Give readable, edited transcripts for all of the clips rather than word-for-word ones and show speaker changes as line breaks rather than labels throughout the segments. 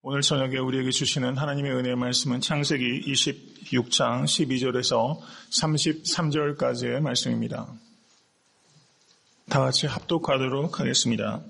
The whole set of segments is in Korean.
오늘 저녁에 우리에게 주시는 하나님의 은혜의 말씀은 창세기 26장 12절에서 33절까지의 말씀입니다. 다 같이 합독하도록 하겠습니다.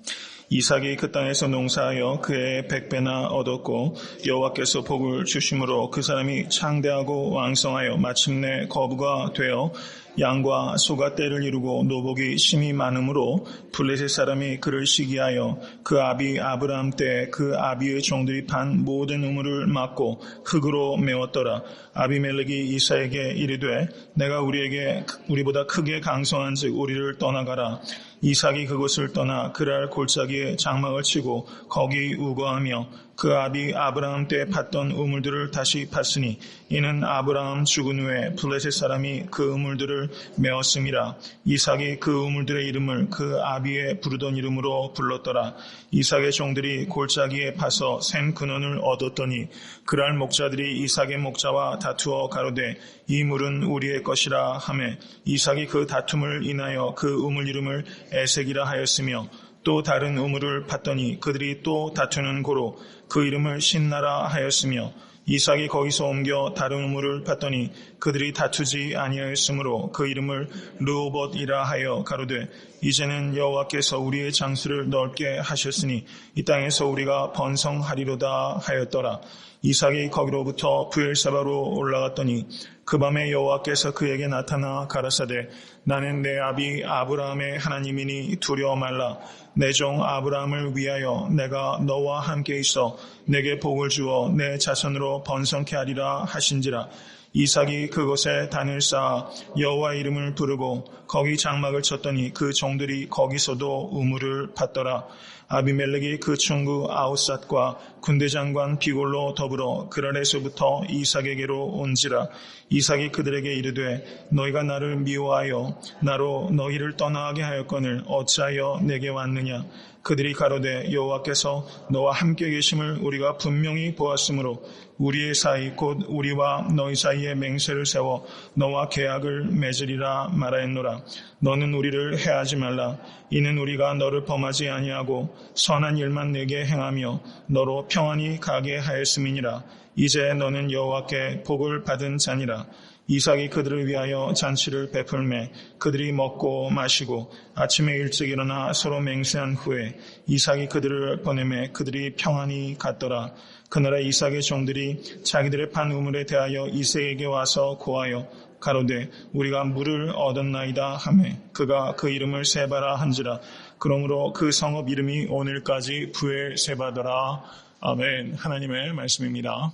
이삭이 그 땅에서 농사하여 그의 100배나 얻었고 여호와께서 복을 주심으로 그 사람이 창대하고 왕성하여 마침내 거부가 되어 양과 소가 떼를 이루고 노복이 심히 많으므로 블레셋 사람이 그를 시기하여 그 아비 아브라함 때 그 아비의 종들이 판 모든 우물을 막고 흙으로 메웠더라. 아비멜렉이 이삭에게 이르되 내가 우리보다 크게 강성한즉 우리를 떠나가라. 이삭이 그곳을 떠나 그랄 골짜기에 장막을 치고 거기 우거하며 그 아비 아브라함 때 팠던 우물들을 다시 팠으니 이는 아브라함 죽은 후에 블레셋 사람이 그 우물들을 메었음이라. 이삭이 그 우물들의 이름을 그 아비의 부르던 이름으로 불렀더라. 이삭의 종들이 골짜기에 파서 샘 근원을 얻었더니 그랄 목자들이 이삭의 목자와 다투어 가로되 이 물은 우리의 것이라 하매 이삭이 그 다툼을 인하여 그 우물 이름을 에색이라 하였으며 또 다른 우물을 팠더니 그들이 또 다투는 고로 그 이름을 신나라 하였으며 이삭이 거기서 옮겨 다른 우물을 팠더니 그들이 다투지 아니하였으므로 그 이름을 르호봇이라 하여 가로되 이제는 여호와께서 우리의 장수를 넓게 하셨으니 이 땅에서 우리가 번성하리로다 하였더라. 이삭이 거기로부터 브엘사바로 올라갔더니 그 밤에 여호와께서 그에게 나타나 가라사대 나는 내 아비 아브라함의 하나님이니 두려워 말라. 내 종 아브라함을 위하여 내가 너와 함께 있어 내게 복을 주어 내 자손으로 번성케 하리라 하신지라. 이삭이 그곳에 단을 쌓아 여호와 이름을 부르고 거기 장막을 쳤더니 그 종들이 거기서도 우물을 팠더라. 아비멜렉이 그 충구 아우삿과 군대장관 비골로 더불어 그랄에서부터 이삭에게로 온지라. 이삭이 그들에게 이르되 너희가 나를 미워하여 나로 너희를 떠나게 하였거늘 어찌하여 내게 왔느냐. 그들이 가로되 여호와께서 너와 함께 계심을 우리가 분명히 보았으므로 우리의 사이 곧 우리와 너희 사이에 맹세를 세워 너와 계약을 맺으리라 말하였노라. 너는 우리를 해하지 말라. 이는 우리가 너를 범하지 아니하고 선한 일만 내게 행하며 너로 평안히 가게 하였음이니라. 이제 너는 여호와께 복을 받은 자니라. 이삭이 그들을 위하여 잔치를 베풀매 그들이 먹고 마시고 아침에 일찍 일어나 서로 맹세한 후에 이삭이 그들을 보내매 그들이 평안히 갔더라. 그날에 이삭의 종들이 자기들의 판 우물에 대하여 이삭에게 와서 고하여 가로되 우리가 물을 얻었나이다 하매 그가 그 이름을 세바라 한지라. 그러므로 그 성읍 이름이 오늘까지 브엘세바더라. 아멘. 하나님의 말씀입니다.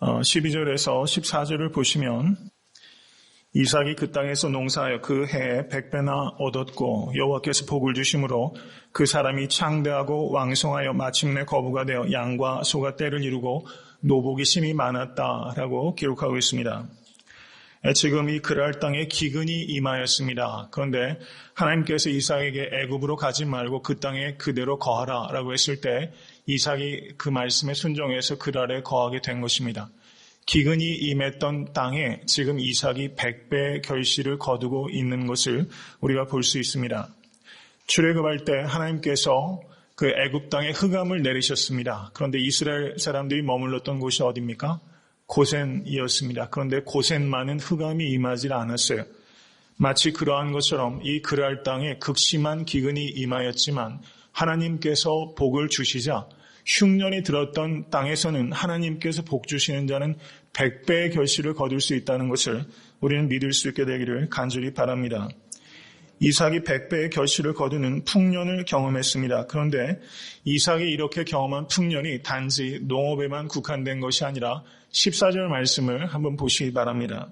12절에서 14절을 보시면 이삭이 그 땅에서 농사하여 그 해에 100배나 얻었고 여호와께서 복을 주심으로 그 사람이 창대하고 왕성하여 마침내 거부가 되어 양과 소가 떼를 이루고 노복이 심히 많았다라고 기록하고 있습니다. 지금 이 그랄 땅에 기근이 임하였습니다. 그런데 하나님께서 이삭에게 애굽으로 가지 말고 그 땅에 그대로 거하라라고 했을 때 이삭이 그 말씀에 순종해서 그랄에 거하게 된 것입니다. 기근이 임했던 땅에 지금 이삭이 100배의 결실을 거두고 있는 것을 우리가 볼 수 있습니다. 출애굽할 때 하나님께서 그 애굽 땅에 흑암을 내리셨습니다. 그런데 이스라엘 사람들이 머물렀던 곳이 어디입니까? 고센이었습니다. 그런데 고센만은 흑암이 임하지 않았어요. 마치 그러한 것처럼 이 그랄 땅에 극심한 기근이 임하였지만 하나님께서 복을 주시자 흉년이 들었던 땅에서는 하나님께서 복 주시는 자는 100배의 결실을 거둘 수 있다는 것을 우리는 믿을 수 있게 되기를 간절히 바랍니다. 이삭이 100배의 결실을 거두는 풍년을 경험했습니다. 그런데 이삭이 이렇게 경험한 풍년이 단지 농업에만 국한된 것이 아니라 14절 말씀을 한번 보시기 바랍니다.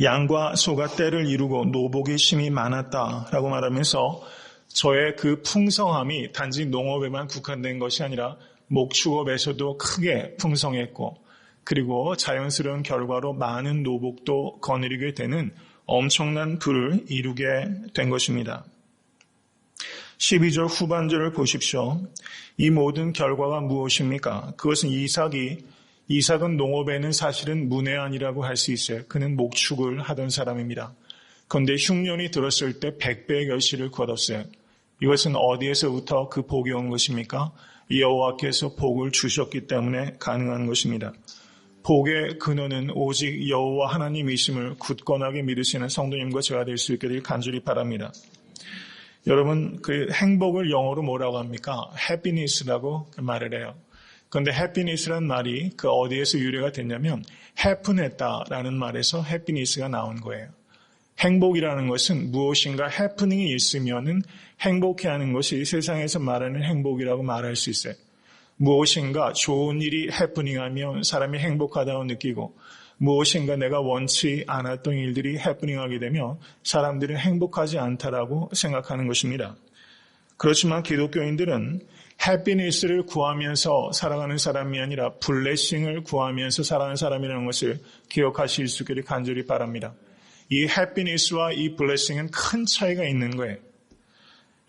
양과 소가 떼를 이루고 노복이 심히 많았다라고 말하면서 저의 그 풍성함이 단지 농업에만 국한된 것이 아니라 목축업에서도 크게 풍성했고 그리고 자연스러운 결과로 많은 노복도 거느리게 되는 엄청난 부를 이루게 된 것입니다. 12절 후반절을 보십시오. 이 모든 결과가 무엇입니까? 그것은 이삭은 농업에는 사실은 문외한이라고 할 수 있어요. 그는 목축을 하던 사람입니다. 그런데 흉년이 들었을 때 100배의 결실을 거뒀어요. 이것은 어디에서부터 그 복이 온 것입니까? 여호와께서 복을 주셨기 때문에 가능한 것입니다. 복의 근원은 오직 여호와 하나님이심을 굳건하게 믿으시는 성도님과 제가 될 수 있게 될 간절히 바랍니다. 여러분, 그 행복을 영어로 뭐라고 합니까? happiness라고 말을 해요. 그런데 happiness라는 말이 그 어디에서 유래가 됐냐면 happen했다라는 말에서 happiness가 나온 거예요. 행복이라는 것은 무엇인가 해프닝이 있으면은 행복해하는 것이 세상에서 말하는 행복이라고 말할 수 있어요. 무엇인가 좋은 일이 해프닝하면 사람이 행복하다고 느끼고 무엇인가 내가 원치 않았던 일들이 해프닝하게 되면 사람들은 행복하지 않다라고 생각하는 것입니다. 그렇지만 기독교인들은 해피니스를 구하면서 살아가는 사람이 아니라 블레싱을 구하면서 살아가는 사람이라는 것을 기억하실 수 있기를 간절히 바랍니다. 이 해피니스와 이 블레싱은 큰 차이가 있는 거예요.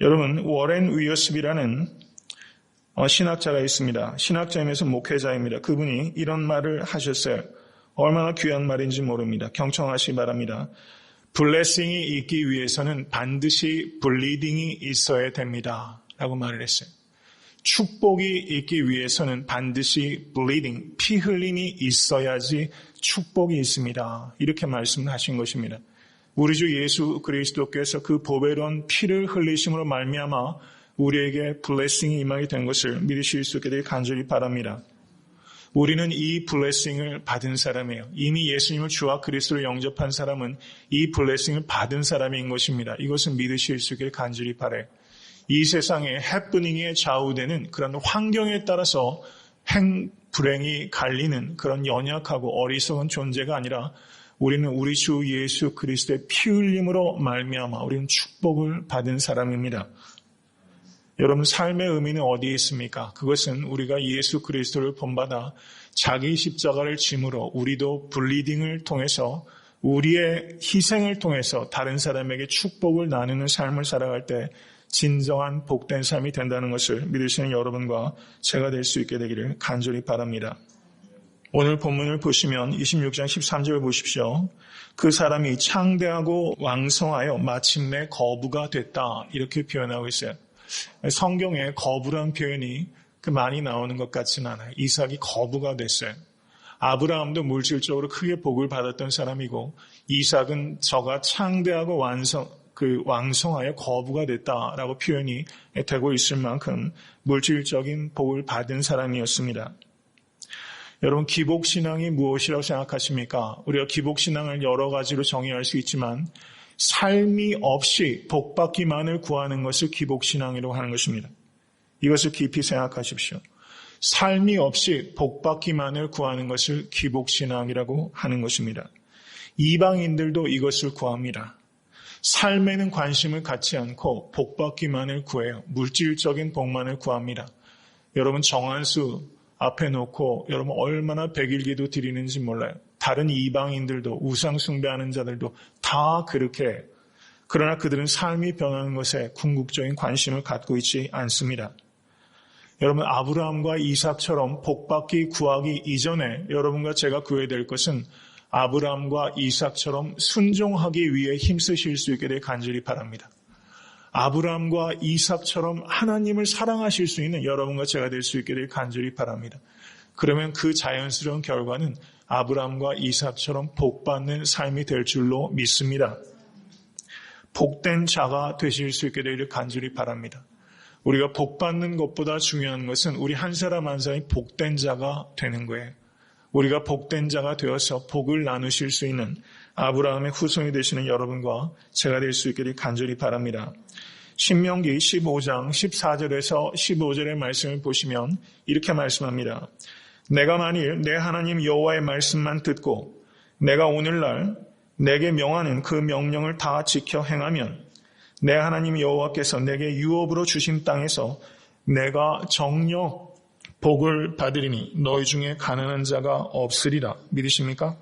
여러분, 워렌 위어스비라는 신학자가 있습니다. 신학자이면서 목회자입니다. 그분이 이런 말을 하셨어요. 얼마나 귀한 말인지 모릅니다. 경청하시기 바랍니다. 블레싱이 있기 위해서는 반드시 블리딩이 있어야 됩니다. 라고 말을 했어요. 축복이 있기 위해서는 반드시 블리딩, 피 흘림이 있어야지 축복이 있습니다. 이렇게 말씀하신 것입니다. 우리 주 예수 그리스도께서 그 보배로운 피를 흘리심으로 말미암아 우리에게 블레싱이 임하게 된 것을 믿으실 수 있게 되길 간절히 바랍니다. 우리는 이 블레싱을 받은 사람이에요. 이미 예수님을 주와 그리스도로 영접한 사람은 이 블레싱을 받은 사람인 것입니다. 이것을 믿으실 수 있게 간절히 바라요. 이 세상에 해프닝에 좌우되는 그런 환경에 따라서 불행이 갈리는 그런 연약하고 어리석은 존재가 아니라 우리는 우리 주 예수 그리스도의 피 흘림으로 말미암아 우리는 축복을 받은 사람입니다. 여러분, 삶의 의미는 어디에 있습니까? 그것은 우리가 예수 그리스도를 본받아 자기 십자가를 짐으로 우리도 블리딩을 통해서 우리의 희생을 통해서 다른 사람에게 축복을 나누는 삶을 살아갈 때 진정한 복된 삶이 된다는 것을 믿으시는 여러분과 제가 될 수 있게 되기를 간절히 바랍니다. 오늘 본문을 보시면 26장 13절을 보십시오. 그 사람이 창대하고 왕성하여 마침내 거부가 됐다. 이렇게 표현하고 있어요. 성경에 거부란 표현이 많이 나오는 것 같지는 않아요. 이삭이 거부가 됐어요. 아브라함도 물질적으로 크게 복을 받았던 사람이고 이삭은 저가 창대하고 왕성하여 거부가 됐다라고 표현이 되고 있을 만큼 물질적인 복을 받은 사람이었습니다. 여러분, 기복신앙이 무엇이라고 생각하십니까? 우리가 기복신앙을 여러 가지로 정의할 수 있지만 삶이 없이 복받기만을 구하는 것을 기복신앙이라고 하는 것입니다. 이것을 깊이 생각하십시오. 삶이 없이 복받기만을 구하는 것을 기복신앙이라고 하는 것입니다. 이방인들도 이것을 구합니다. 삶에는 관심을 갖지 않고 복받기만을 구해요. 물질적인 복만을 구합니다. 여러분, 정한수 앞에 놓고 여러분 얼마나 백일기도 드리는지 몰라요. 다른 이방인들도 우상 숭배하는 자들도 다 그렇게. 그러나 그들은 삶이 변하는 것에 궁극적인 관심을 갖고 있지 않습니다. 여러분, 아브라함과 이삭처럼 복받기 구하기 이전에 여러분과 제가 구해야 될 것은 아브라함과 이삭처럼 순종하기 위해 힘쓰실 수 있게 될 간절히 바랍니다. 아브라함과 이삭처럼 하나님을 사랑하실 수 있는 여러분과 제가 될 수 있게 될 간절히 바랍니다. 그러면 그 자연스러운 결과는 아브라함과 이삭처럼 복받는 삶이 될 줄로 믿습니다. 복된 자가 되실 수 있게 되기를 간절히 바랍니다. 우리가 복받는 것보다 중요한 것은 우리 한 사람 한 사람이 복된 자가 되는 거예요. 우리가 복된 자가 되어서 복을 나누실 수 있는 아브라함의 후손이 되시는 여러분과 제가 될 수 있기를 간절히 바랍니다. 신명기 15장 14절에서 15절의 말씀을 보시면 이렇게 말씀합니다. 내가 만일 내 하나님 여호와의 말씀만 듣고 내가 오늘날 내게 명하는 그 명령을 다 지켜 행하면 내 하나님 여호와께서 내게 유업으로 주신 땅에서 내가 정녕 복을 받으리니 너희 중에 가난한 자가 없으리라. 믿으십니까?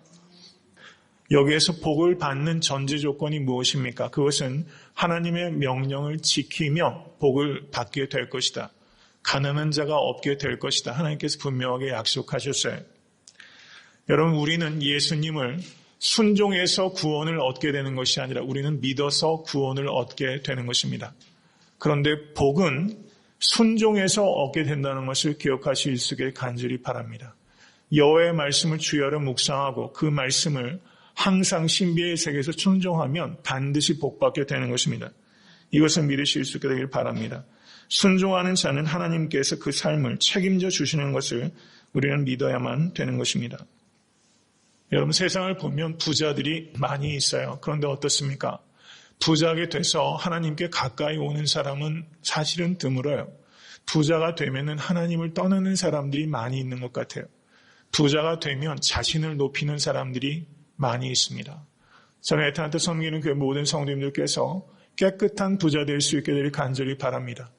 여기에서 복을 받는 전제 조건이 무엇입니까? 그것은 하나님의 명령을 지키며 복을 받게 될 것이다. 가난한 자가 없게 될 것이다. 하나님께서 분명하게 약속하셨어요. 여러분, 우리는 예수님을 순종해서 구원을 얻게 되는 것이 아니라 우리는 믿어서 구원을 얻게 되는 것입니다. 그런데 복은 순종해서 얻게 된다는 것을 기억하실 수 있게 간절히 바랍니다. 여호와의 말씀을 주야로 묵상하고 그 말씀을 항상 신비의 세계에서 순종하면 반드시 복받게 되는 것입니다. 이것을 믿으실 수 있게 되길 바랍니다. 순종하는 자는 하나님께서 그 삶을 책임져 주시는 것을 우리는 믿어야만 되는 것입니다. 여러분, 세상을 보면 부자들이 많이 있어요. 그런데 어떻습니까? 부자가 돼서 하나님께 가까이 오는 사람은 사실은 드물어요. 부자가 되면은 하나님을 떠나는 사람들이 많이 있는 것 같아요. 부자가 되면 자신을 높이는 사람들이 많이 있습니다. 저는 애타한테 섬기는 교회 모든 성도님들께서 깨끗한 부자 될 수 있게 되길 간절히 바랍니다.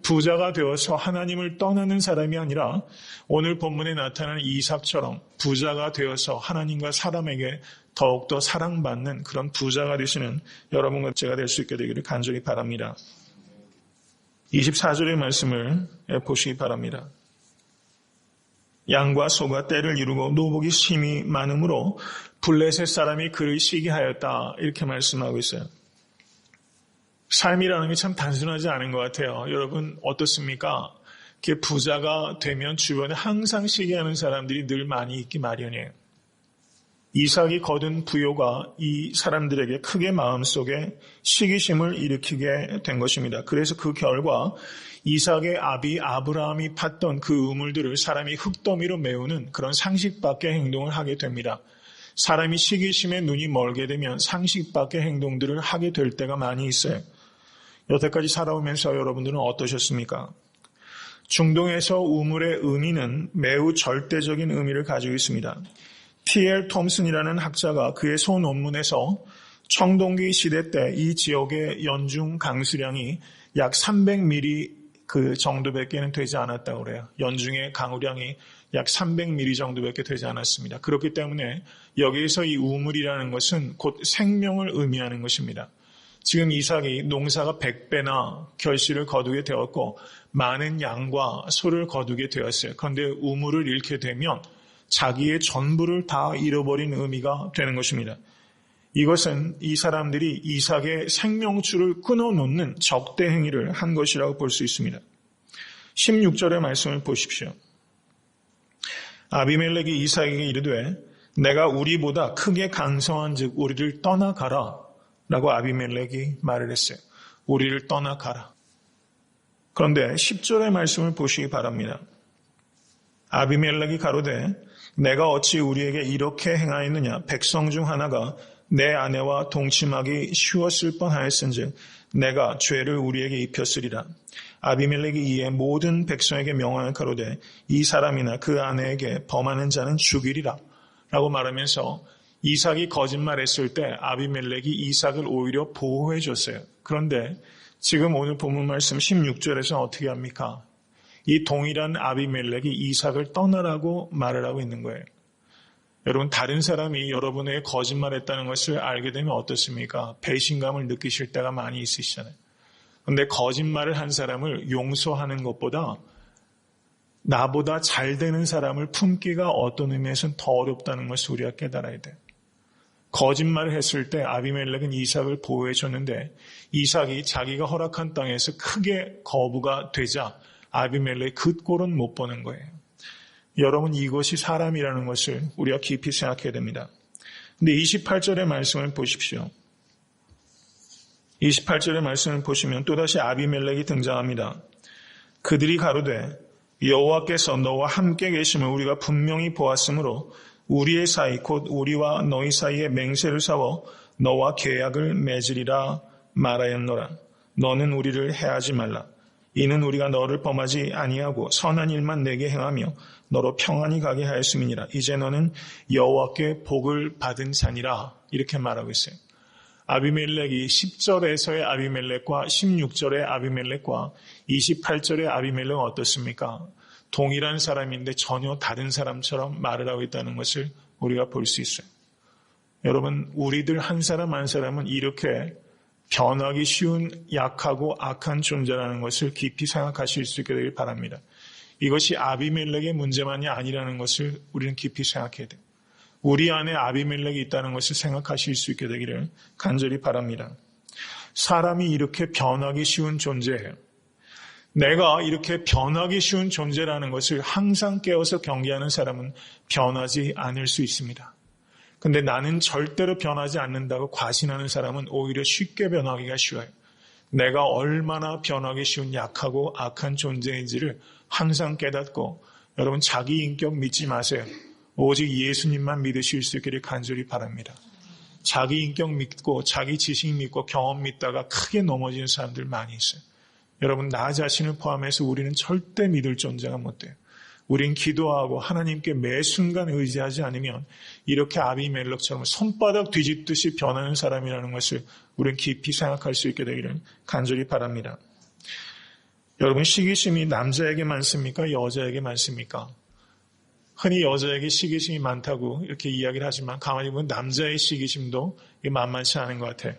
부자가 되어서 하나님을 떠나는 사람이 아니라 오늘 본문에 나타나는 이삭처럼 부자가 되어서 하나님과 사람에게 더욱더 사랑받는 그런 부자가 되시는 여러분과 제가 될 수 있게 되기를 간절히 바랍니다. 24절의 말씀을 보시기 바랍니다. 양과 소가 떼를 이루고 노복이 심히 많으므로 블레셋 사람이 그를 시기하였다. 이렇게 말씀하고 있어요. 삶이라는 게 참 단순하지 않은 것 같아요. 여러분 어떻습니까? 이렇게 부자가 되면 주변에 항상 시기하는 사람들이 늘 많이 있기 마련이에요. 이삭이 거둔 부요가 이 사람들에게 크게 마음속에 시기심을 일으키게 된 것입니다. 그래서 그 결과 이삭의 아비 아브라함이 팠던 그 우물들을 사람이 흙더미로 메우는 그런 상식 밖의 행동을 하게 됩니다. 사람이 시기심에 눈이 멀게 되면 상식 밖의 행동들을 하게 될 때가 많이 있어요. 여태까지 살아오면서 여러분들은 어떠셨습니까? 중동에서 우물의 의미는 매우 절대적인 의미를 가지고 있습니다. T.L. 톰슨이라는 학자가 그의 소논문에서 청동기 시대 때 이 지역의 연중 강수량이 약 300mm 그 정도밖에는 되지 않았다고 그래요. 연중의 강우량이 약 300mm 정도밖에 되지 않았습니다. 그렇기 때문에 여기에서 이 우물이라는 것은 곧 생명을 의미하는 것입니다. 지금 이삭이 농사가 100배나 결실을 거두게 되었고 많은 양과 소를 거두게 되었어요. 그런데 우물을 잃게 되면 자기의 전부를 다 잃어버린 의미가 되는 것입니다. 이것은 이 사람들이 이삭의 생명줄을 끊어놓는 적대 행위를 한 것이라고 볼 수 있습니다. 16절의 말씀을 보십시오. 아비멜렉이 이삭에게 이르되 내가 우리보다 크게 강성한 즉 우리를 떠나가라 라고 아비멜렉이 말을 했어요. 우리를 떠나가라. 그런데 10절의 말씀을 보시기 바랍니다. 아비멜렉이 가로되 내가 어찌 우리에게 이렇게 행하였느냐. 백성 중 하나가 내 아내와 동침하기 쉬웠을 뻔하였은즉 내가 죄를 우리에게 입혔으리라. 아비멜렉이 이에 모든 백성에게 명하여 가로되 이 사람이나 그 아내에게 범하는 자는 죽이리라 라고 말하면서 이삭이 거짓말했을 때 아비멜렉이 이삭을 오히려 보호해 줬어요. 그런데 지금 오늘 본문 말씀 16절에서 어떻게 합니까? 이 동일한 아비멜렉이 이삭을 떠나라고 말을 하고 있는 거예요. 여러분, 다른 사람이 여러분에게 거짓말했다는 것을 알게 되면 어떻습니까? 배신감을 느끼실 때가 많이 있으시잖아요. 그런데 거짓말을 한 사람을 용서하는 것보다 나보다 잘 되는 사람을 품기가 어떤 의미에서는 더 어렵다는 것을 우리가 깨달아야 돼요. 거짓말을 했을 때 아비멜렉은 이삭을 보호해 줬는데 이삭이 자기가 허락한 땅에서 크게 거부가 되자 아비멜렉이 그 꼴은 못 보는 거예요. 여러분, 이것이 사람이라는 것을 우리가 깊이 생각해야 됩니다. 근데 28절의 말씀을 보십시오. 28절의 말씀을 보시면 또다시 아비멜렉이 등장합니다. 그들이 가로되 여호와께서 너와 함께 계심을 우리가 분명히 보았으므로 우리의 사이 곧 우리와 너희 사이에 맹세를 세워 너와 계약을 맺으리라 말하였노라. 너는 우리를 해하지 말라. 이는 우리가 너를 범하지 아니하고 선한 일만 내게 행하며 너로 평안히 가게 하였음이니라. 이제 너는 여호와께 복을 받은 자니라. 이렇게 말하고 있어요. 아비멜렉이 10절에서의 아비멜렉과 16절의 아비멜렉과 28절의 아비멜렉은 어떻습니까? 동일한 사람인데 전혀 다른 사람처럼 말을 하고 있다는 것을 우리가 볼 수 있어요. 여러분, 우리들 한 사람 한 사람은 이렇게 변하기 쉬운 약하고 악한 존재라는 것을 깊이 생각하실 수 있게 되길 바랍니다. 이것이 아비멜렉의 문제만이 아니라는 것을 우리는 깊이 생각해야 돼요. 우리 안에 아비멜렉이 있다는 것을 생각하실 수 있게 되기를 간절히 바랍니다. 사람이 이렇게 변하기 쉬운 존재예요. 내가 이렇게 변하기 쉬운 존재라는 것을 항상 깨워서 경계하는 사람은 변하지 않을 수 있습니다. 근데 나는 절대로 변하지 않는다고 과신하는 사람은 오히려 쉽게 변하기가 쉬워요. 내가 얼마나 변하기 쉬운 약하고 악한 존재인지를 항상 깨닫고, 여러분 자기 인격 믿지 마세요. 오직 예수님만 믿으실 수 있기를 간절히 바랍니다. 자기 인격 믿고 자기 지식 믿고 경험 믿다가 크게 넘어지는 사람들 많이 있어요. 여러분, 나 자신을 포함해서 우리는 절대 믿을 존재가 못 돼요. 우린 기도하고 하나님께 매 순간 의지하지 않으면 이렇게 아비멜렉처럼 손바닥 뒤집듯이 변하는 사람이라는 것을 우린 깊이 생각할 수 있게 되기를 간절히 바랍니다. 여러분, 시기심이 남자에게 많습니까? 여자에게 많습니까? 흔히 여자에게 시기심이 많다고 이렇게 이야기를 하지만 가만히 보면 남자의 시기심도 만만치 않은 것 같아요.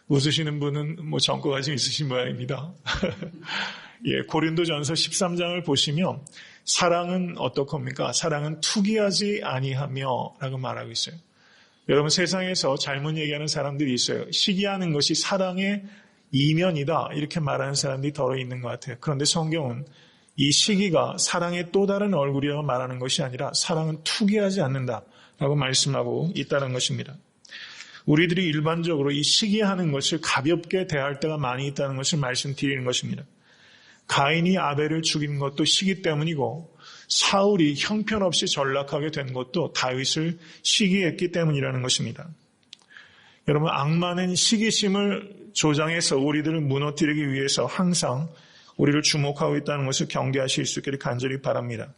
웃으시는 분은 전과가 좀 있으신 모양입니다. 예, 고린도전서 13장을 보시면 사랑은 어떡합니까? 사랑은 투기하지 아니하며 라고 말하고 있어요. 여러분, 세상에서 잘못 얘기하는 사람들이 있어요. 시기하는 것이 사랑의 이면이다 이렇게 말하는 사람들이 더러 있는 것 같아요. 그런데 성경은 이 시기가 사랑의 또 다른 얼굴이라고 말하는 것이 아니라 사랑은 투기하지 않는다라고 말씀하고 있다는 것입니다. 우리들이 일반적으로 이 시기하는 것을 가볍게 대할 때가 많이 있다는 것을 말씀드리는 것입니다. 가인이 아벨을 죽인 것도 시기 때문이고 사울이 형편없이 전락하게 된 것도 다윗을 시기했기 때문이라는 것입니다. 여러분, 악마는 시기심을 조장해서 우리들을 무너뜨리기 위해서 항상 우리를 주목하고 있다는 것을 경계하실 수 있기를 간절히 바랍니다.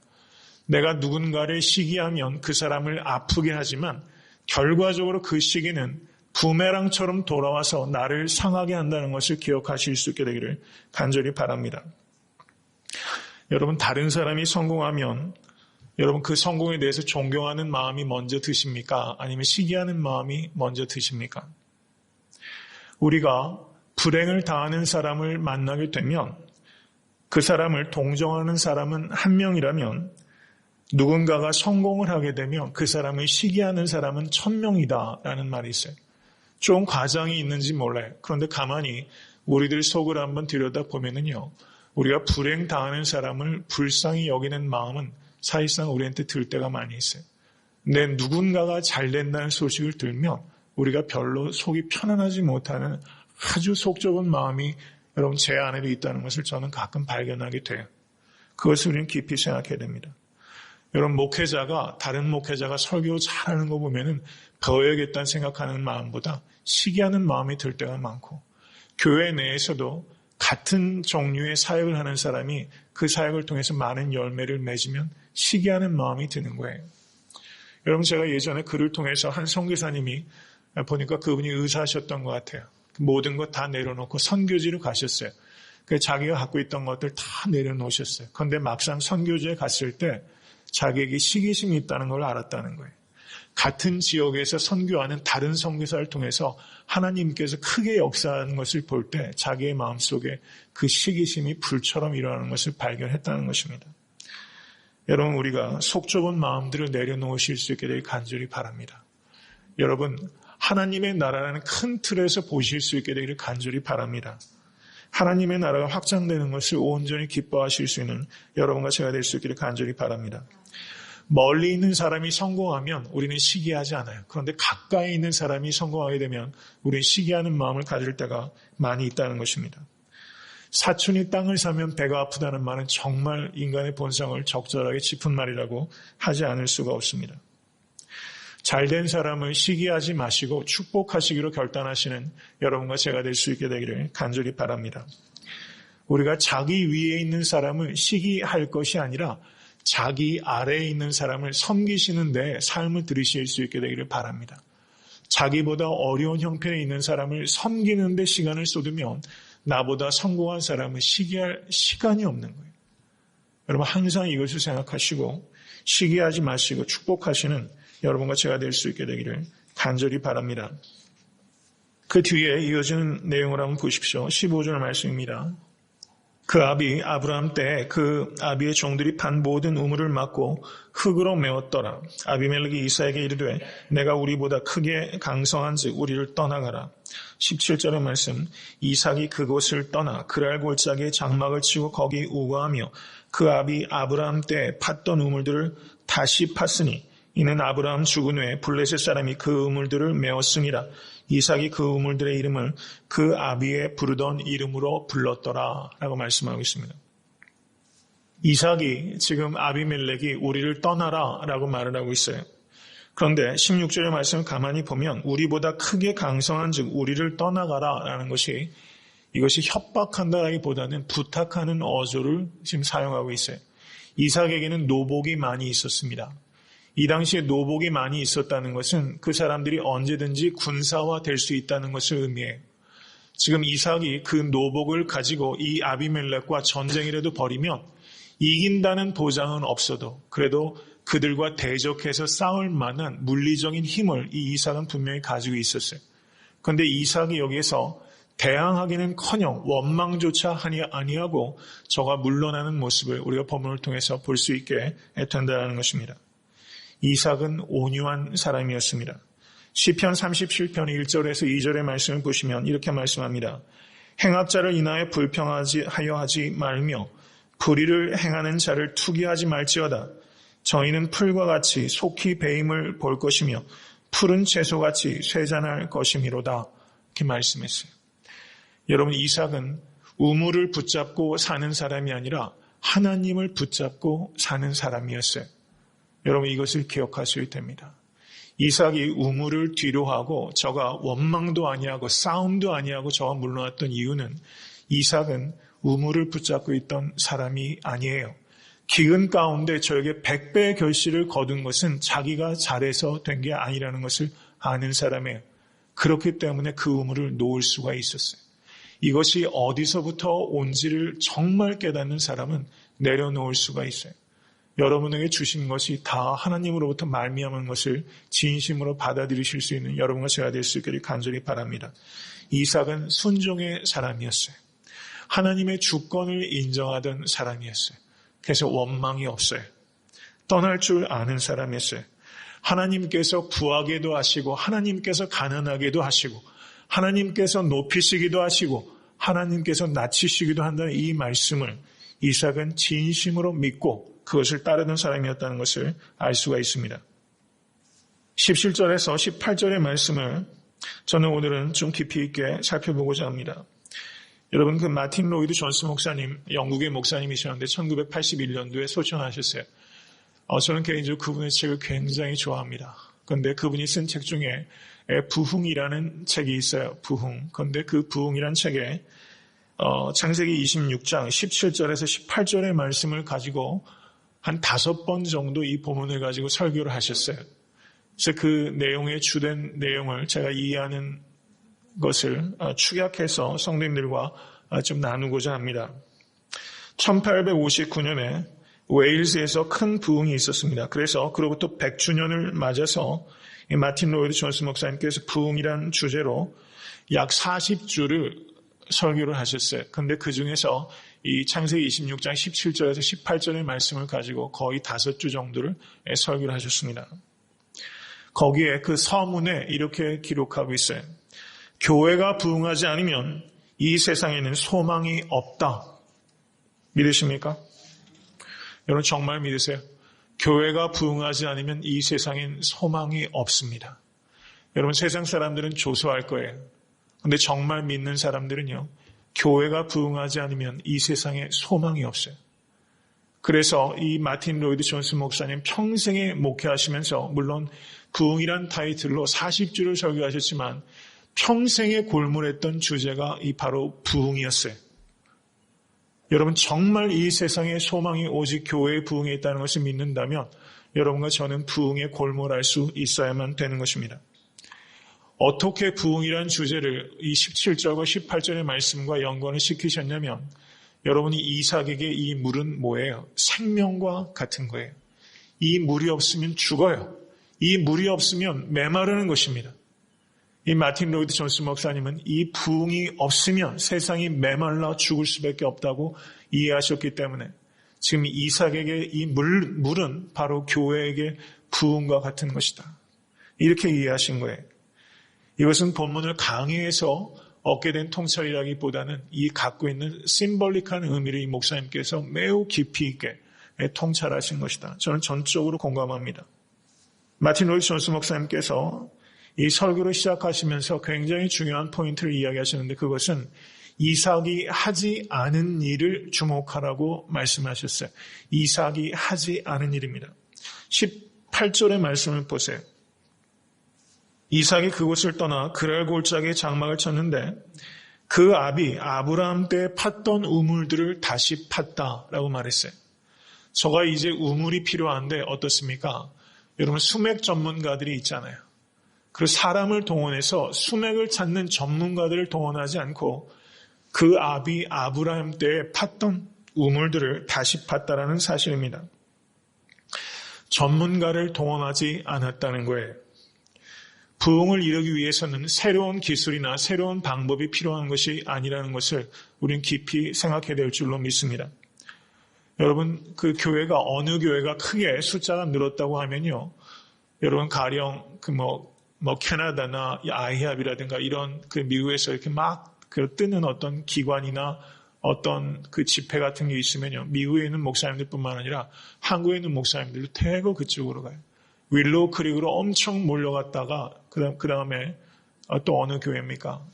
내가 누군가를 시기하면 그 사람을 아프게 하지만 결과적으로 그 시기는 부메랑처럼 돌아와서 나를 상하게 한다는 것을 기억하실 수 있게 되기를 간절히 바랍니다. 여러분, 다른 사람이 성공하면 여러분 그 성공에 대해서 존경하는 마음이 먼저 드십니까? 아니면 시기하는 마음이 먼저 드십니까? 우리가 불행을 당하는 사람을 만나게 되면 그 사람을 동정하는 사람은 한 명이라면 누군가가 성공을 하게 되면 그 사람을 시기하는 사람은 1000명이다라는 말이 있어요. 좀 과장이 있는지 몰라요. 그런데 가만히 우리들 속을 한번 들여다보면은요, 우리가 불행 당하는 사람을 불쌍히 여기는 마음은 사실상 우리한테 들 때가 많이 있어요. 근데 누군가가 잘 된다는 소식을 들면 우리가 별로 속이 편안하지 못하는 아주 속 좁은 마음이 여러분 제 안에도 있다는 것을 저는 가끔 발견하게 돼요. 그것을 우리는 깊이 생각해야 됩니다. 여러분, 목회자가 다른 목회자가 설교 잘하는 거 보면은 배워야겠다는 생각하는 마음보다 시기하는 마음이 들 때가 많고, 교회 내에서도 같은 종류의 사역을 하는 사람이 그 사역을 통해서 많은 열매를 맺으면 시기하는 마음이 드는 거예요. 여러분, 제가 예전에 글을 통해서 한 선교사님이 보니까 그분이 의사셨던 것 같아요. 모든 것 다 내려놓고 선교지로 가셨어요. 자기가 갖고 있던 것들 다 내려놓으셨어요. 그런데 막상 선교지에 갔을 때 자기에게 시기심이 있다는 걸 알았다는 거예요. 같은 지역에서 선교하는 다른 선교사를 통해서 하나님께서 크게 역사하는 것을 볼 때 자기의 마음속에 그 시기심이 불처럼 일어나는 것을 발견했다는 것입니다. 여러분, 우리가 속 좁은 마음들을 내려놓으실 수 있게 되길 간절히 바랍니다. 여러분, 하나님의 나라라는 큰 틀에서 보실 수 있게 되기를 간절히 바랍니다. 하나님의 나라가 확장되는 것을 온전히 기뻐하실 수 있는 여러분과 제가 될 수 있기를 간절히 바랍니다. 멀리 있는 사람이 성공하면 우리는 시기하지 않아요. 그런데 가까이 있는 사람이 성공하게 되면 우리는 시기하는 마음을 가질 때가 많이 있다는 것입니다. 사촌이 땅을 사면 배가 아프다는 말은 정말 인간의 본성을 적절하게 짚은 말이라고 하지 않을 수가 없습니다. 잘된 사람을 시기하지 마시고 축복하시기로 결단하시는 여러분과 제가 될 수 있게 되기를 간절히 바랍니다. 우리가 자기 위에 있는 사람을 시기할 것이 아니라 자기 아래에 있는 사람을 섬기시는 데 삶을 들이실 수 있게 되기를 바랍니다. 자기보다 어려운 형편에 있는 사람을 섬기는 데 시간을 쏟으면 나보다 성공한 사람을 시기할 시간이 없는 거예요. 여러분, 항상 이것을 생각하시고 시기하지 마시고 축복하시는 여러분과 제가 될 수 있게 되기를 간절히 바랍니다. 그 뒤에 이어지는 내용을 한번 보십시오. 15절 말씀입니다. 그 아비 아브라함 때 그 아비의 종들이 판 모든 우물을 막고 흙으로 메웠더라. 아비멜렉이 이삭에게 이르되 내가 우리보다 크게 강성한즉 우리를 떠나가라. 17절의 말씀, 이삭이 그곳을 떠나 그랄 골짜기에 장막을 치고 거기 우거하며 그 아비 아브라함 때 팠던 우물들을 다시 팠으니 이는 아브라함 죽은 후에 블레셋 사람이 그 우물들을 메웠음이라. 이삭이 그 우물들의 이름을 그 아비의 부르던 이름으로 불렀더라 라고 말씀하고 있습니다. 이삭이 지금 아비멜렉이 우리를 떠나라 라고 말을 하고 있어요. 그런데 16절의 말씀을 가만히 보면 우리보다 크게 강성한 즉 우리를 떠나가라 라는 것이 이것이 협박한다라기보다는 부탁하는 어조를 지금 사용하고 있어요. 이삭에게는 노복이 많이 있었습니다. 이 당시에 노복이 많이 있었다는 것은 그 사람들이 언제든지 군사화 될 수 있다는 것을 의미해요. 지금 이삭이 그 노복을 가지고 이 아비멜렉과 전쟁이라도 벌이면 이긴다는 보장은 없어도 그래도 그들과 대적해서 싸울 만한 물리적인 힘을 이 이삭은 분명히 가지고 있었어요. 그런데 이삭이 여기에서 대항하기는커녕 원망조차 아니하고 저가 물러나는 모습을 우리가 본문을 통해서 볼 수 있게 된다는 것입니다. 이삭은 온유한 사람이었습니다. 시편 37편 1절에서 2절의 말씀을 보시면 이렇게 말씀합니다. 행악자를 인하여 불평하여 하지 말며 불의를 행하는 자를 투기하지 말지어다. 저희는 풀과 같이 속히 배임을 볼 것이며 푸른 채소같이 쇠잔할 것이미로다. 이렇게 말씀했어요. 여러분, 이삭은 우물을 붙잡고 사는 사람이 아니라 하나님을 붙잡고 사는 사람이었어요. 여러분, 이것을 기억하셔야 됩니다. 이삭이 우물을 뒤로 하고 저가 원망도 아니하고 싸움도 아니하고 저가 물러났던 이유는 이삭은 우물을 붙잡고 있던 사람이 아니에요. 기근 가운데 저에게 100배의 결실을 거둔 것은 자기가 잘해서 된 게 아니라는 것을 아는 사람이에요. 그렇기 때문에 그 우물을 놓을 수가 있었어요. 이것이 어디서부터 온지를 정말 깨닫는 사람은 내려놓을 수가 있어요. 여러분에게 주신 것이 다 하나님으로부터 말미암은 것을 진심으로 받아들이실 수 있는 여러분과 제가 될 수 있기를 간절히 바랍니다. 이삭은 순종의 사람이었어요. 하나님의 주권을 인정하던 사람이었어요. 그래서 원망이 없어요. 떠날 줄 아는 사람이었어요. 하나님께서 구하게도 하시고 하나님께서 가난하게도 하시고 하나님께서 높이시기도 하시고 하나님께서 낮추시기도 한다는 이 말씀을 이삭은 진심으로 믿고 그것을 따르는 사람이었다는 것을 알 수가 있습니다. 17절에서 18절의 말씀을 저는 오늘은 좀 깊이 있게 살펴보고자 합니다. 여러분, 그 마틴 로이드 존스 목사님, 영국의 목사님이셨는데 1981년도에 소천하셨어요. 저는 개인적으로 그분의 책을 굉장히 좋아합니다. 그런데 그분이 쓴 책 중에 부흥이라는 책이 있어요. 부흥. 그런데 그 부흥이라는 책에 창세기 26장 17절에서 18절의 말씀을 가지고 한 5번 정도 이 본문을 가지고 설교를 하셨어요. 그래서 그 내용의 주된 내용을 제가 이해하는 것을 축약해서 성도님들과 좀 나누고자 합니다. 1859년에 웨일즈에서 큰 부흥이 있었습니다. 그래서 그로부터 100주년을 맞아서 마틴 로이드 존스 목사님께서 부흥이란 주제로 약 40주를 설교를 하셨어요. 그런데 그 중에서 이 창세기 26장 17절에서 18절의 말씀을 가지고 거의 5주 정도를 설교를 하셨습니다. 거기에 그 서문에 이렇게 기록하고 있어요. 교회가 부흥하지 않으면 이 세상에는 소망이 없다. 믿으십니까? 여러분 정말 믿으세요? 교회가 부흥하지 않으면 이 세상엔 소망이 없습니다. 여러분 세상 사람들은 조소할 거예요. 그런데 정말 믿는 사람들은요. 교회가 부흥하지 않으면 이 세상에 소망이 없어요. 그래서 이 마틴 로이드 존스 목사님 평생에 목회하시면서 물론 부흥이란 타이틀로 40주를 설교하셨지만 평생에 골몰했던 주제가 이 바로 부흥이었어요. 여러분 정말 이 세상에 소망이 오직 교회의 부흥에 있다는 것을 믿는다면 여러분과 저는 부흥에 골몰할 수 있어야만 되는 것입니다. 어떻게 부흥이라는 주제를 이 17절과 18절의 말씀과 연관을 시키셨냐면 여러분이 이삭에게 이 물은 뭐예요? 생명과 같은 거예요. 이 물이 없으면 죽어요. 이 물이 없으면 메마르는 것입니다. 이 마틴 로이드 존스 목사님은 이 부흥이 없으면 세상이 메말라 죽을 수밖에 없다고 이해하셨기 때문에 지금 이삭에게 이 물은 바로 교회에게 부흥과 같은 것이다. 이렇게 이해하신 거예요. 이것은 본문을 강의해서 얻게 된 통찰이라기보다는 이 갖고 있는 심볼릭한 의미를 이 목사님께서 매우 깊이 있게 통찰하신 것이다. 저는 전적으로 공감합니다. 마틴 로이드 존스 목사님께서 이 설교를 시작하시면서 굉장히 중요한 포인트를 이야기하시는데 그것은 이삭이 하지 않은 일을 주목하라고 말씀하셨어요. 이삭이 하지 않은 일입니다. 18절의 말씀을 보세요. 이삭이 그곳을 떠나 그랄 골짜기에 장막을 쳤는데 그 아비 아브라함 때 팠던 우물들을 다시 팠다라고 말했어요. 저가 이제 우물이 필요한데 어떻습니까? 여러분 수맥 전문가들이 있잖아요. 그 사람을 동원해서 수맥을 찾는 전문가들을 동원하지 않고 그 아비 아브라함 때에 팠던 우물들을 다시 팠다라는 사실입니다. 전문가를 동원하지 않았다는 거예요. 부흥을 이루기 위해서는 새로운 기술이나 새로운 방법이 필요한 것이 아니라는 것을 우리는 깊이 생각해야 될 줄로 믿습니다. 여러분, 그 교회가 어느 교회가 크게 숫자가 늘었다고 하면요. 여러분, 가령 캐나다나 아이합이라든가 이런 그 미국에서 이렇게 막 뜨는 어떤 기관이나 어떤 그 집회 같은 게 있으면요. 미국에 있는 목사님들뿐만 아니라 한국에 있는 목사님들도 대거 그쪽으로 가요. 윌로우 크릭으로 엄청 몰려갔다가 그 다음에 또 어느 교회입니까?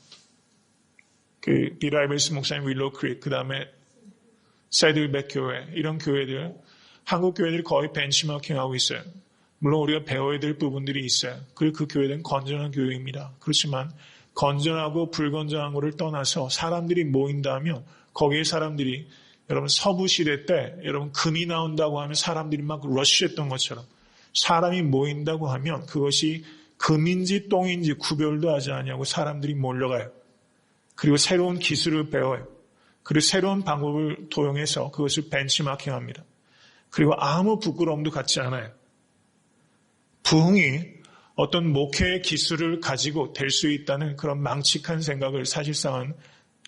그 비라이벨스 목사님 윌로우 크릭, 그 다음에 세들백 교회, 이런 교회들, 한국 교회들이 거의 벤치마킹하고 있어요. 물론 우리가 배워야 될 부분들이 있어요. 그리고 그 교회는 건전한 교회입니다. 그렇지만 건전하고 불건전한 것을 떠나서 사람들이 모인다면 거기에 사람들이 여러분 서부 시대 때 여러분 금이 나온다고 하면 사람들이 막 러쉬했던 것처럼 사람이 모인다고 하면 그것이 금인지 똥인지 구별도 하지 않냐고 사람들이 몰려가요. 그리고 새로운 기술을 배워요. 그리고 새로운 방법을 도용해서 그것을 벤치마킹합니다. 그리고 아무 부끄러움도 갖지 않아요. 부흥이 어떤 목회의 기술을 가지고 될 수 있다는 그런 망측한 생각을 사실상은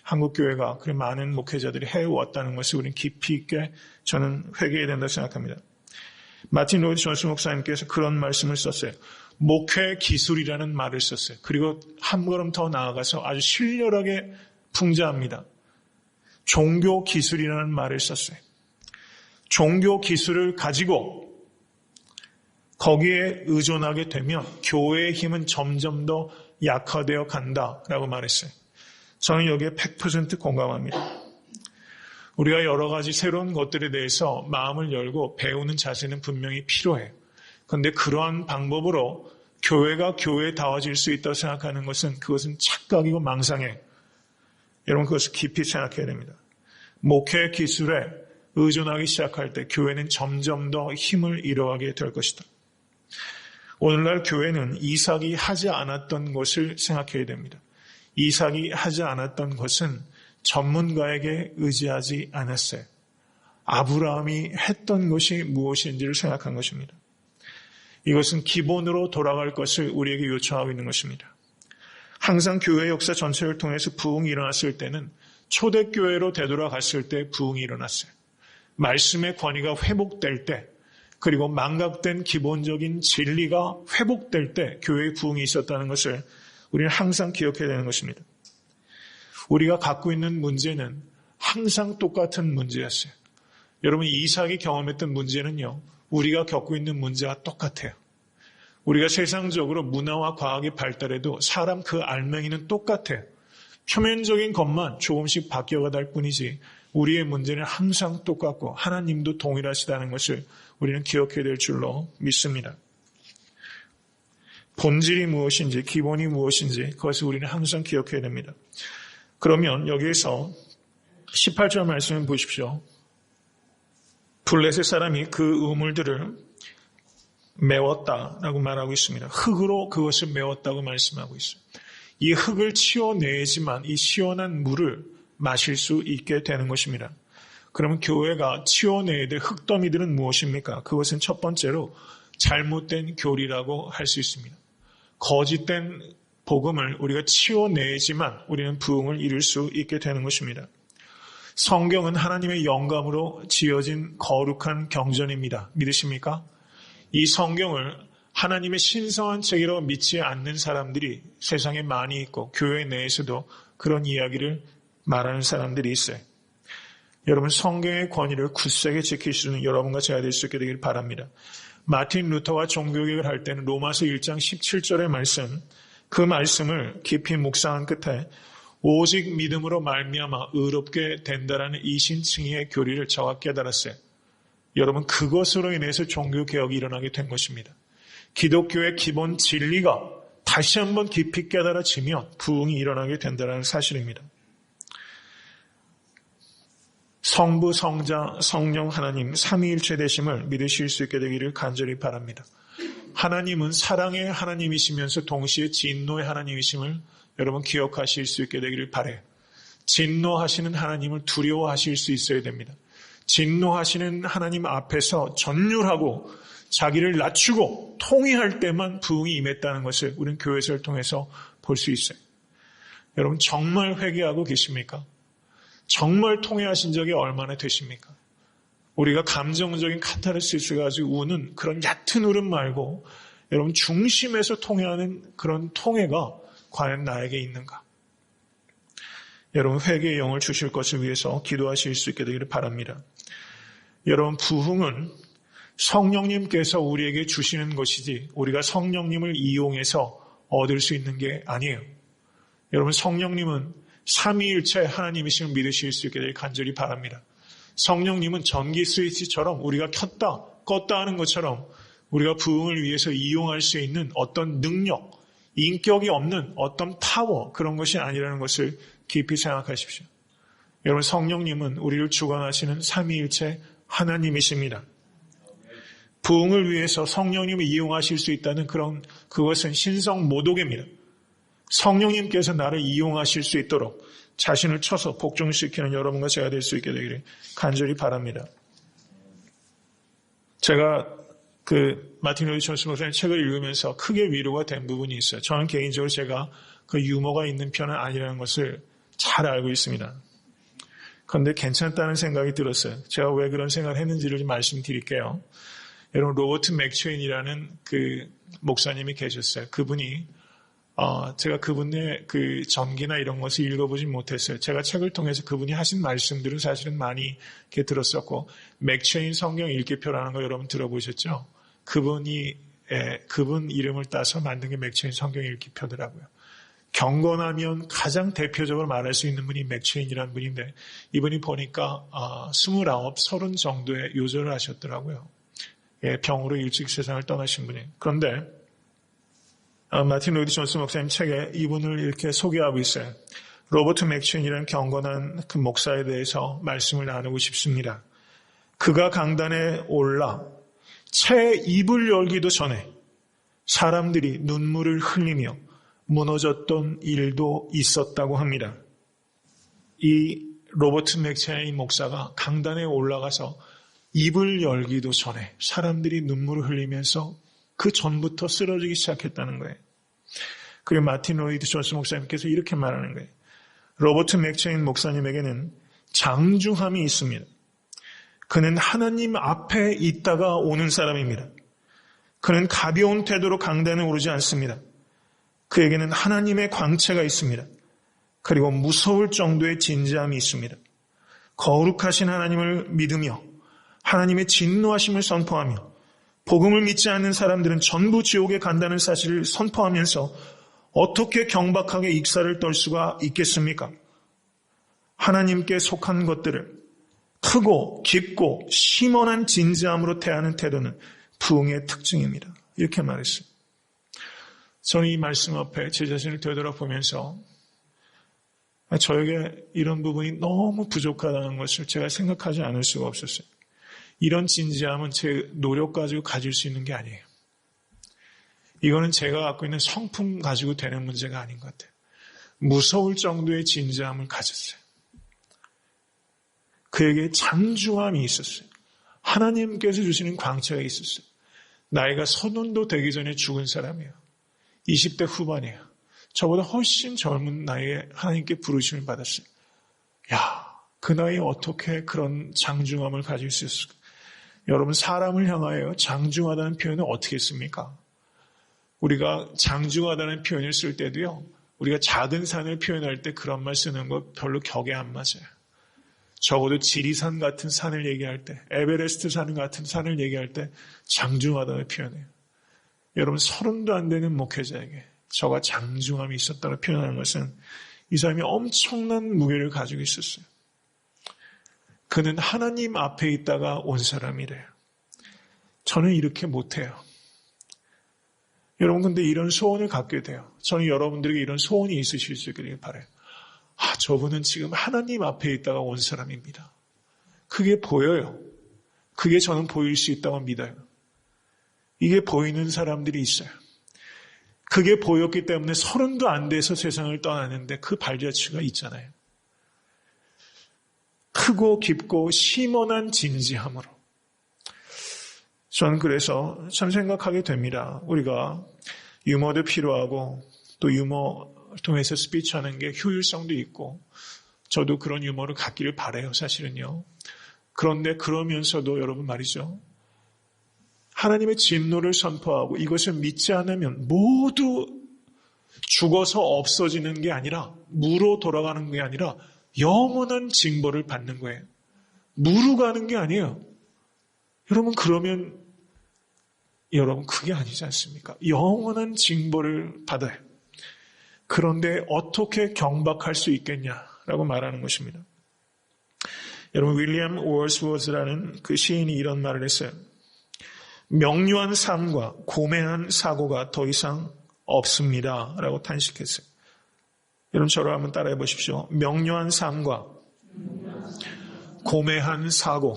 한국교회가 그런 많은 목회자들이 해왔다는 것을 우리는 깊이 있게 저는 회개해야 된다고 생각합니다. 마틴 로이드 존스 목사님께서 그런 말씀을 썼어요. 목회 기술이라는 말을 썼어요. 그리고 한 걸음 더 나아가서 아주 신랄하게 풍자합니다. 종교 기술이라는 말을 썼어요. 종교 기술을 가지고 거기에 의존하게 되면 교회의 힘은 점점 더 약화되어 간다라고 말했어요. 저는 여기에 100% 공감합니다. 우리가 여러 가지 새로운 것들에 대해서 마음을 열고 배우는 자세는 분명히 필요해요. 그런데 그러한 방법으로 교회가 교회다워질 수 있다고 생각하는 그것은 착각이고 망상이에요. 여러분 그것을 깊이 생각해야 됩니다. 목회 기술에 의존하기 시작할 때 교회는 점점 더 힘을 잃어가게 될 것이다. 오늘날 교회는 이삭이 하지 않았던 것을 생각해야 됩니다. 이삭이 하지 않았던 것은 전문가에게 의지하지 않았어요. 아브라함이 했던 것이 무엇인지를 생각한 것입니다. 이것은 기본으로 돌아갈 것을 우리에게 요청하고 있는 것입니다. 항상 교회 역사 전체를 통해서 부흥이 일어났을 때는 초대교회로 되돌아갔을 때 부흥이 일어났어요. 말씀의 권위가 회복될 때 그리고 망각된 기본적인 진리가 회복될 때 교회의 부흥이 있었다는 것을 우리는 항상 기억해야 되는 것입니다. 우리가 갖고 있는 문제는 항상 똑같은 문제였어요. 여러분 이삭이 경험했던 문제는요. 우리가 겪고 있는 문제와 똑같아요. 우리가 세상적으로 문화와 과학이 발달해도 사람 그 알맹이는 똑같아요. 표면적인 것만 조금씩 바뀌어가다 할 뿐이지 우리의 문제는 항상 똑같고 하나님도 동일하시다는 것을 우리는 기억해야 될 줄로 믿습니다. 본질이 무엇인지 기본이 무엇인지 그것을 우리는 항상 기억해야 됩니다. 그러면 여기에서 18절 말씀을 보십시오. 블레셋 사람이 그 우물들을 메웠다라고 말하고 있습니다. 흙으로 그것을 메웠다고 말씀하고 있어요. 이 흙을 치워내야지만 이 시원한 물을 마실 수 있게 되는 것입니다. 그러면 교회가 치워내야 될 흙더미들은 무엇입니까? 그것은 첫 번째로 잘못된 교리라고 할 수 있습니다. 거짓된 복음을 우리가 치워내지만 우리는 부흥을 이룰 수 있게 되는 것입니다. 성경은 하나님의 영감으로 지어진 거룩한 경전입니다. 믿으십니까? 이 성경을 하나님의 신성한 책이라고 믿지 않는 사람들이 세상에 많이 있고 교회 내에서도 그런 이야기를 말하는 사람들이 있어요. 여러분, 성경의 권위를 굳세게 지킬 수 있는 여러분과 제가 될 수 있게 되길 바랍니다. 마틴 루터가 종교개혁을 할 때는 로마서 1장 17절의 말씀, 그 말씀을 깊이 묵상한 끝에 오직 믿음으로 말미암아 의롭게 된다라는 이신칭의의 교리를 저가 깨달았어요. 여러분, 그것으로 인해서 종교개혁이 일어나게 된 것입니다. 기독교의 기본 진리가 다시 한번 깊이 깨달아지면 부흥이 일어나게 된다는 사실입니다. 성부, 성자, 성령 하나님 삼위일체 되심을 믿으실 수 있게 되기를 간절히 바랍니다. 하나님은 사랑의 하나님이시면서 동시에 진노의 하나님이심을 여러분 기억하실 수 있게 되기를 바라요. 진노하시는 하나님을 두려워하실 수 있어야 됩니다. 진노하시는 하나님 앞에서 전율하고 자기를 낮추고 통회할 때만 부흥이 임했다는 것을 우리는 교회설을 통해서 볼 수 있어요. 여러분, 정말 회개하고 계십니까? 정말 통회하신 적이 얼마나 되십니까? 우리가 감정적인 카타르시스를 가지고 우는 그런 얕은 울음 말고 여러분 중심에서 통회하는 그런 통회가 과연 나에게 있는가? 여러분, 회개의 영을 주실 것을 위해서 기도하실 수 있게 되기를 바랍니다. 여러분, 부흥은 성령님께서 우리에게 주시는 것이지 우리가 성령님을 이용해서 얻을 수 있는 게 아니에요. 여러분, 성령님은 삼위일체 하나님이심을 믿으실 수 있게 되길 간절히 바랍니다. 성령님은 전기 스위치처럼 우리가 켰다 껐다 하는 것처럼 우리가 부흥을 위해서 이용할 수 있는 어떤 능력, 인격이 없는 어떤 파워, 그런 것이 아니라는 것을 깊이 생각하십시오. 여러분, 성령님은 우리를 주관하시는 삼위일체 하나님이십니다. 부흥을 위해서 성령님을 이용하실 수 있다는 그것은 신성 모독입니다. 성령님께서 나를 이용하실 수 있도록 자신을 쳐서 복종시키는 여러분과 제가 될 수 있게 되기를 간절히 바랍니다. 제가 마틴 루터 존스 목사님 책을 읽으면서 크게 위로가 된 부분이 있어요. 저는 개인적으로 제가 그 유머가 있는 편은 아니라는 것을 잘 알고 있습니다. 그런데 괜찮다는 생각이 들었어요. 제가 왜 그런 생각을 했는지를 좀 말씀드릴게요. 여러분, 로버트 맥체인이라는 그 목사님이 계셨어요. 그분이 제가 그분의 그 전기나 이런 것을 읽어보진 못했어요. 제가 책을 통해서 그분이 하신 말씀들은 사실은 많이 이렇게 들었었고, 맥체인 성경 읽기표라는 거 여러분 들어보셨죠? 그분 이름을 따서 만든 게 맥체인 성경 읽기표더라고요. 경건하면 가장 대표적으로 말할 수 있는 분이 맥체인이라는 분인데, 이분이 보니까 29, 30 정도의 요절을 하셨더라고요. 병으로 일찍 세상을 떠나신 분이. 그런데 마틴 루터 존스 목사님 책에 이분을 이렇게 소개하고 있어요. 로버트 맥체인이라는 경건한 그 목사에 대해서 말씀을 나누고 싶습니다. 그가 강단에 올라 채 입을 열기도 전에 사람들이 눈물을 흘리며 무너졌던 일도 있었다고 합니다. 이 로버트 맥체인 목사가 강단에 올라가서 입을 열기도 전에 사람들이 눈물을 흘리면서 그 전부터 쓰러지기 시작했다는 거예요. 그리고 마틴 로이드 존스 목사님께서 이렇게 말하는 거예요. 로버트 맥체인 목사님에게는 장중함이 있습니다. 그는 하나님 앞에 있다가 오는 사람입니다. 그는 가벼운 태도로 강단에 오르지 않습니다. 그에게는 하나님의 광채가 있습니다. 그리고 무서울 정도의 진지함이 있습니다. 거룩하신 하나님을 믿으며 하나님의 진노하심을 선포하며 복음을 믿지 않는 사람들은 전부 지옥에 간다는 사실을 선포하면서 어떻게 경박하게 익사를 떨 수가 있겠습니까? 하나님께 속한 것들을 크고 깊고 심원한 진지함으로 대하는 태도는 부흥의 특징입니다. 이렇게 말했어요. 저는 이 말씀 앞에 제 자신을 되돌아보면서 저에게 이런 부분이 너무 부족하다는 것을 제가 생각하지 않을 수가 없었어요. 이런 진지함은 제 노력 가지고 가질 수 있는 게 아니에요. 이거는 제가 갖고 있는 성품 가지고 되는 문제가 아닌 것 같아요. 무서울 정도의 진지함을 가졌어요. 그에게 장중함이 있었어요. 하나님께서 주시는 광채가 있었어요. 나이가 30도 되기 전에 죽은 사람이에요. 20대 후반이에요. 저보다 훨씬 젊은 나이에 하나님께 부르심을 받았어요. 야, 그 나이에 어떻게 그런 장중함을 가지고 있었을까? 여러분, 사람을 향하여 장중하다는 표현을 어떻게 씁니까? 우리가 장중하다는 표현을 쓸 때도요, 우리가 작은 산을 표현할 때 그런 말 쓰는 거 별로 격에 안 맞아요. 적어도 지리산 같은 산을 얘기할 때, 에베레스트 산 같은 산을 얘기할 때 장중하다는 표현해요. 여러분, 30도 안 되는 목회자에게 저가 장중함이 있었다고 표현하는 것은 이 사람이 엄청난 무게를 가지고 있었어요. 그는 하나님 앞에 있다가 온 사람이래요. 저는 이렇게 못해요. 여러분, 근데 이런 소원을 갖게 돼요. 저는 여러분들에게 이런 소원이 있으실 수 있기를 바라요. 저분은 지금 하나님 앞에 있다가 온 사람입니다. 그게 보여요. 그게 저는 보일 수 있다고 믿어요. 이게 보이는 사람들이 있어요. 그게 보였기 때문에 30도 안 돼서 세상을 떠나는데 그 발자취가 있잖아요. 크고 깊고 심원한 진지함으로. 저는 그래서 참 생각하게 됩니다. 우리가 유머도 필요하고 또 유머를 통해서 스피치하는 게 효율성도 있고 저도 그런 유머를 갖기를 바라요, 사실은요. 그런데 그러면서도 여러분 말이죠. 하나님의 진노를 선포하고 이것을 믿지 않으면 모두 죽어서 없어지는 게 아니라 무로 돌아가는 게 아니라 영원한 징벌을 받는 거예요. 무로 가는 게 아니에요. 여러분 그러면 여러분 그게 아니지 않습니까? 영원한 징벌을 받아요. 그런데 어떻게 경박할 수 있겠냐라고 말하는 것입니다. 여러분 윌리엄 월스워스라는 그 시인이 이런 말을 했어요. 명료한 삶과 고매한 사고가 더 이상 없습니다. 라고 탄식했어요. 여러분 저를 한번 따라해 보십시오. 명료한 삶과 고매한 사고.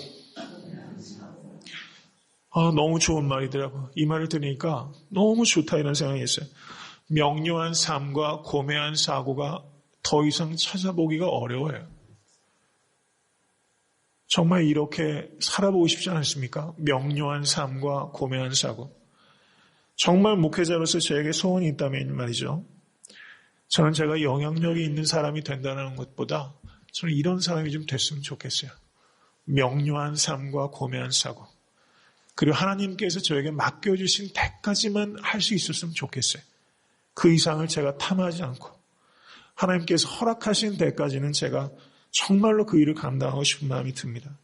너무 좋은 말이더라고요. 이 말을 들으니까 너무 좋다 이런 생각이 했어요. 명료한 삶과 고매한 사고가 더 이상 찾아보기가 어려워요. 정말 이렇게 살아보고 싶지 않습니까? 명료한 삶과 고매한 사고. 정말 목회자로서 저에게 소원이 있다면 말이죠. 저는 제가 영향력이 있는 사람이 된다는 것보다 저는 이런 사람이 좀 됐으면 좋겠어요. 명료한 삶과 고매한 사고. 그리고 하나님께서 저에게 맡겨주신 대까지만 할 수 있었으면 좋겠어요. 그 이상을 제가 탐하지 않고 하나님께서 허락하신 데까지는 제가 정말로 그 일을 감당하고 싶은 마음이 듭니다.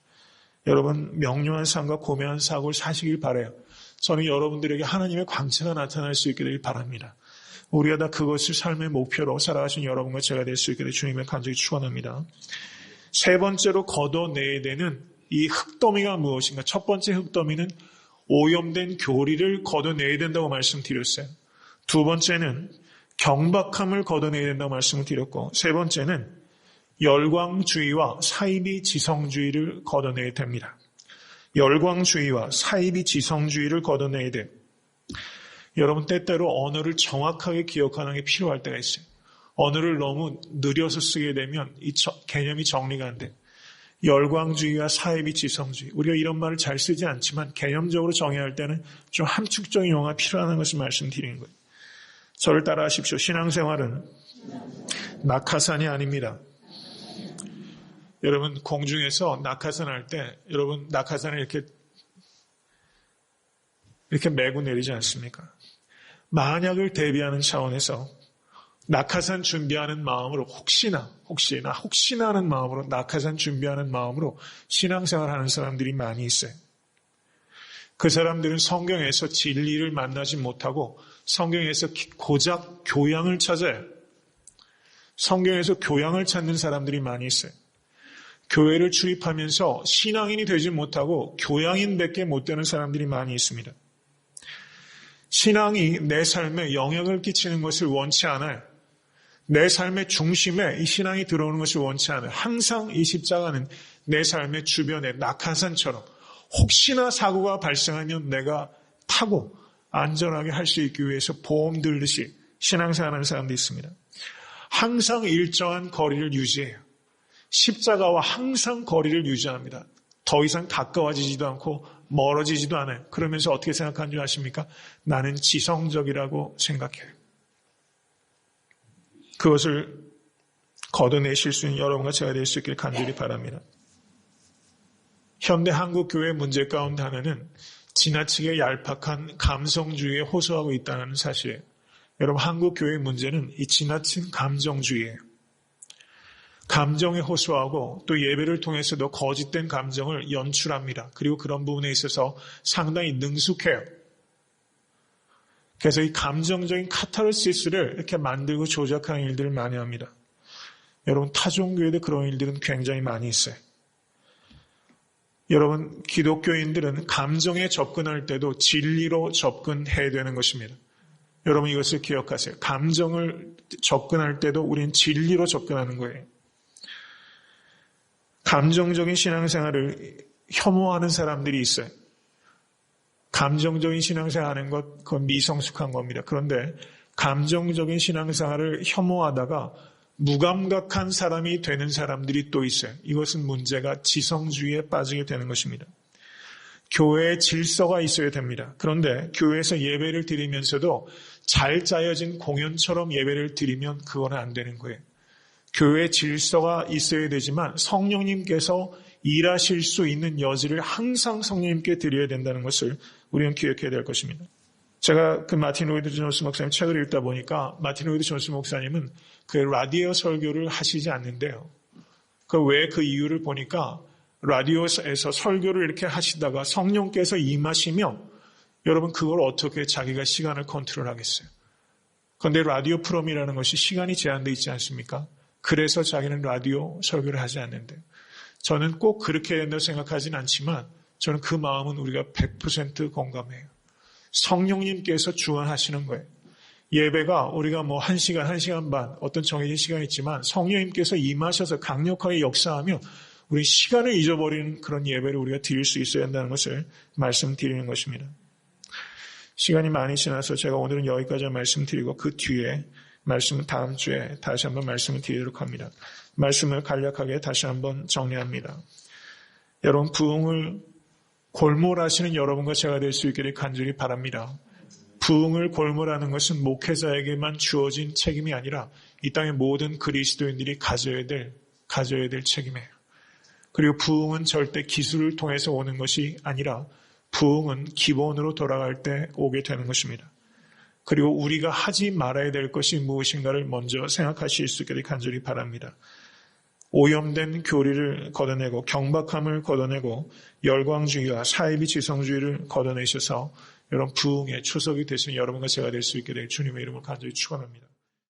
여러분 명료한 삶과 고매한 사고를 사시길 바라요. 저는 여러분들에게 하나님의 광채가 나타날 수 있게 되길 바랍니다. 우리가 다 그것을 삶의 목표로 살아가신 여러분과 제가 될 수 있게 될 주님의 간절히 축원합니다. 세 번째로 걷어내야 되는 이 흙더미가 무엇인가? 첫 번째 흙더미는 오염된 교리를 걷어내야 된다고 말씀드렸어요. 두 번째는 경박함을 걷어내야 된다고 말씀을 드렸고 세 번째는 열광주의와 사이비 지성주의를 걷어내야 됩니다. 열광주의와 사이비 지성주의를 걷어내야 돼요. 여러분 때때로 언어를 정확하게 기억하는 게 필요할 때가 있어요. 언어를 너무 느려서 쓰게 되면 이 개념이 정리가 안 돼요. 열광주의와 사이비 지성주의. 우리가 이런 말을 잘 쓰지 않지만 개념적으로 정의해야 할 때는 좀 함축적인 용어가 필요한 것을 말씀드리는 거예요. 저를 따라하십시오. 신앙생활은 낙하산이 아닙니다. 여러분 공중에서 낙하산 할 때 여러분 낙하산을 이렇게 메고 내리지 않습니까? 만약을 대비하는 차원에서 낙하산 준비하는 마음으로 혹시나 하는 마음으로 낙하산 준비하는 마음으로 신앙생활 하는 사람들이 많이 있어요. 그 사람들은 성경에서 진리를 만나지 못하고 성경에서 고작 교양을 찾아요. 성경에서 교양을 찾는 사람들이 많이 있어요. 교회를 출입하면서 신앙인이 되지 못하고 교양인밖에 못 되는 사람들이 많이 있습니다. 신앙이 내 삶에 영향을 끼치는 것을 원치 않아요. 내 삶의 중심에 이 신앙이 들어오는 것을 원치 않아요. 항상 이 십자가는 내 삶의 주변에 낙하산처럼 혹시나 사고가 발생하면 내가 타고 안전하게 할 수 있기 위해서 보험 들듯이 신앙생활하는 사람도 있습니다. 항상 일정한 거리를 유지해요. 십자가와 항상 거리를 유지합니다. 더 이상 가까워지지도 않고 멀어지지도 않아요. 그러면서 어떻게 생각하는 줄 아십니까? 나는 지성적이라고 생각해요. 그것을 걷어내실 수 있는 여러분과 제가 될 수 있길 간절히 바랍니다. 현대 한국 교회의 문제 가운데 하나는 지나치게 얄팍한 감성주의에 호소하고 있다는 사실이에요. 여러분, 한국 교회의 문제는 이 지나친 감정주의예요. 감정에 호소하고 또 예배를 통해서도 거짓된 감정을 연출합니다. 그리고 그런 부분에 있어서 상당히 능숙해요. 그래서 이 감정적인 카타르시스를 이렇게 만들고 조작하는 일들을 많이 합니다. 여러분, 타종교회도 그런 일들은 굉장히 많이 있어요. 여러분, 기독교인들은 감정에 접근할 때도 진리로 접근해야 되는 것입니다. 여러분, 이것을 기억하세요. 감정을 접근할 때도 우리는 진리로 접근하는 거예요. 감정적인 신앙생활을 혐오하는 사람들이 있어요. 감정적인 신앙생활 하는 것, 그건 미성숙한 겁니다. 그런데 감정적인 신앙생활을 혐오하다가 무감각한 사람이 되는 사람들이 또 있어요. 이것은 문제가 지성주의에 빠지게 되는 것입니다. 교회에 질서가 있어야 됩니다. 그런데 교회에서 예배를 드리면서도 잘 짜여진 공연처럼 예배를 드리면 그건 안 되는 거예요. 교회에 질서가 있어야 되지만 성령님께서 일하실 수 있는 여지를 항상 성령님께 드려야 된다는 것을 우리는 기억해야 될 것입니다. 제가 그 마틴 로이드 존스 목사님 책을 읽다 보니까 마틴 로이드 존스 목사님은 그 라디오 설교를 하시지 않는데요. 왜 그 이유를 보니까 라디오에서 설교를 이렇게 하시다가 성령께서 임하시면 여러분 그걸 어떻게 자기가 시간을 컨트롤하겠어요. 그런데 라디오 프로그램이라는 것이 시간이 제한되어 있지 않습니까? 그래서 자기는 라디오 설교를 하지 않는데요. 저는 꼭 그렇게 된다고 생각하진 않지만 저는 그 마음은 우리가 100% 공감해요. 성령님께서 주관하시는 거예요. 예배가 우리가 1시간, 1시간 반 어떤 정해진 시간이 있지만 성령님께서 임하셔서 강력하게 역사하면 우리 시간을 잊어버리는 그런 예배를 우리가 드릴 수 있어야 한다는 것을 말씀드리는 것입니다. 시간이 많이 지나서 제가 오늘은 여기까지 말씀드리고 그 뒤에 말씀은 다음 주에 다시 한번 말씀을 드리도록 합니다. 말씀을 간략하게 다시 한번 정리합니다. 여러분, 부흥을 골몰하시는 여러분과 제가 될 수 있기를 간절히 바랍니다. 부흥을 골몰하는 것은 목회자에게만 주어진 책임이 아니라 이 땅의 모든 그리스도인들이 가져야 될 책임이에요. 그리고 부흥은 절대 기술을 통해서 오는 것이 아니라 부흥은 기본으로 돌아갈 때 오게 되는 것입니다. 그리고 우리가 하지 말아야 될 것이 무엇인가를 먼저 생각하실 수 있기를 간절히 바랍니다. 오염된 교리를 걷어내고 경박함을 걷어내고 열광주의와 사이비 지성주의를 걷어내셔서 여러분 부흥의 초석이 되시는 여러분과 제가 될 수 있게 될 주님의 이름을 간절히 축원합니다.